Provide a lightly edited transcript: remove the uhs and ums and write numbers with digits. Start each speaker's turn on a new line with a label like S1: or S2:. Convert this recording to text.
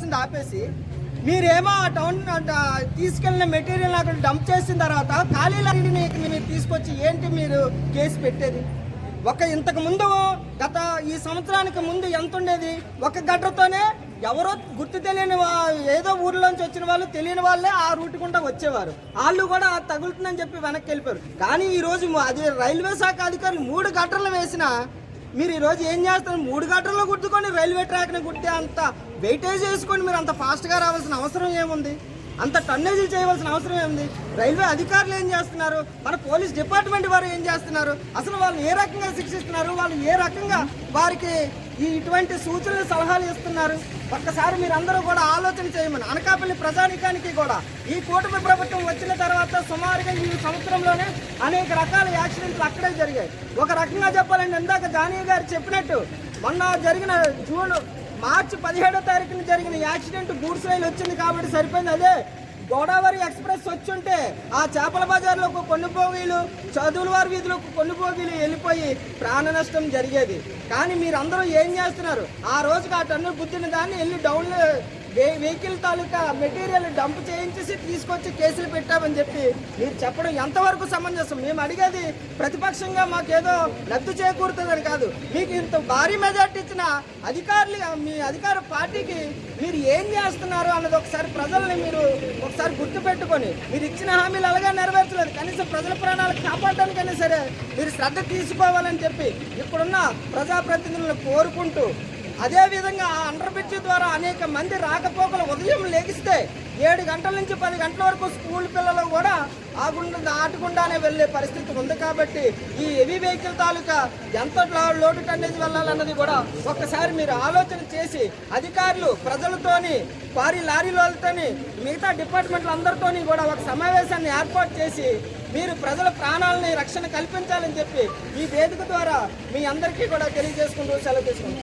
S1: చేసింది ఆపేసి మీరేమో ఆ టౌన్ తీసుకెళ్లిన మెటీరియల్ అక్కడ డంప్ చేసిన తర్వాత ఖాళీలన్నింటినీ మీరు తీసుకొచ్చి ఏంటి మీరు కేసు పెట్టేది? ఇంతకు ముందు గత ఈ సంవత్సరానికి ముందు ఎంత ఉండేది? ఒక గడ్డతోనే ఎవరో గుర్తు తెలియని ఏదో ఊర్లోంచి వచ్చిన వాళ్ళు తెలియని వాళ్ళే ఆ రూట్ గుండా వచ్చేవారు. వాళ్ళు కూడా తగులుతుందని చెప్పి వెనక్కి వెళ్ళిపోయారు. కానీ ఈరోజు అది రైల్వే శాఖ అధికారులు 3 గడ్డలు వేసినా మీరు ఈరోజు ఏం చేస్తారు? 3 గడ్డల్లో గుర్తుకొని రైల్వే ట్రాక్ని గుర్తే అంత వెయిటేజ్ చేసుకొని మీరు అంత ఫాస్ట్గా రావాల్సిన అవసరం ఏముంది? అంత టన్నేజీలు చేయవలసిన అవసరం ఏముంది? రైల్వే అధికారులు ఏం చేస్తున్నారు? మన పోలీస్ డిపార్ట్మెంట్ వారు ఏం చేస్తున్నారు? అసలు వాళ్ళు ఏ రకంగా శిక్షిస్తున్నారు? వాళ్ళు ఏ రకంగా వారికి ఇటువంటి సూచనలు సలహాలు ఇస్తున్నారు? ఒక్కసారి మీరు అందరూ కూడా ఆలోచన చేయమని. అనకాపల్లి ప్రజానీకానికి కూడా ఈ కూటమి ప్రభుత్వం వచ్చిన తర్వాత సుమారుగా ఈ సంవత్సరంలోనే అనేక రకాల యాక్సిడెంట్లు అక్కడే జరిగాయి. ఒక రకంగా చెప్పాలంటే ఇందాక జానీ గారు చెప్పినట్టు మొన్న జరిగిన మార్చి 17వ తారీఖున జరిగిన యాక్సిడెంట్ గూడ్స్ రైలు వచ్చింది కాబట్టి సరిపోయింది. అదే గోదావరి ఎక్స్ప్రెస్ వచ్చుంటే ఆ చేపల బజార్లో కొన్ని బోగీలు, చదువుల వారి వీధిలో కొన్ని బోగీలు వెళ్ళిపోయి ప్రాణ నష్టం జరిగేది. కానీ మీరందరూ ఏం చేస్తున్నారు? ఆ రోజుకి ఆ టన్ను గుద్దిన దాన్ని వెళ్ళి డౌన్లో వెహికల్ తాలూకా మెటీరియల్ డంప్ చేయించేసి తీసుకొచ్చి కేసులు పెట్టామని చెప్పి మీరు చెప్పడం ఎంతవరకు సమంజసం? మేము అడిగేది ప్రతిపక్షంగా మాకేదో లబ్ధి చేకూరుతుందని కాదు. మీకు ఇంత భారీ మెజార్టీ ఇచ్చిన అధికారులు, మీ అధికార పార్టీకి మీరు ఏం చేస్తున్నారు అన్నది ఒకసారి ప్రజల్ని మీరు ఒకసారి గుర్తుపెట్టుకొని, మీరు ఇచ్చిన హామీలు అలాగే నెరవేర్చలేదు. కనీసం ప్రజల ప్రాణాలు కాపాడడానికైనా సరే మీరు శ్రద్ధ తీసుకోవాలని చెప్పి ఇప్పుడున్న ప్రజాప్రతినిధులను కోరుకుంటూ, అదేవిధంగా ఆ అండర్ బ్రిడ్జ్ ద్వారా అనేక మంది రాకపోకలు ఉదయం లెగిస్తే 7 గంటల నుంచి 10 గంటల వరకు స్కూల్ పిల్లలు కూడా దాటకుండానే వెళ్ళే పరిస్థితి ఉంది. కాబట్టి ఈ హెవీ వెహికల్ తాలూకా ఎంత లోటు టన్నేజ్ వెళ్ళాలన్నది కూడా ఒక్కసారి మీరు ఆలోచన చేసి అధికారులు ప్రజలతోని, లారీలతోని, మిగతా డిపార్ట్మెంట్ల అందరితోని కూడా ఒక సమావేశాన్ని ఏర్పాటు చేసి మీరు ప్రజల ప్రాణాలని రక్షణ కల్పించాలని చెప్పి ఈ వేదిక ద్వారా మీ అందరికీ కూడా తెలియజేసుకుంటూ సెలవు తీసుకుంటాం.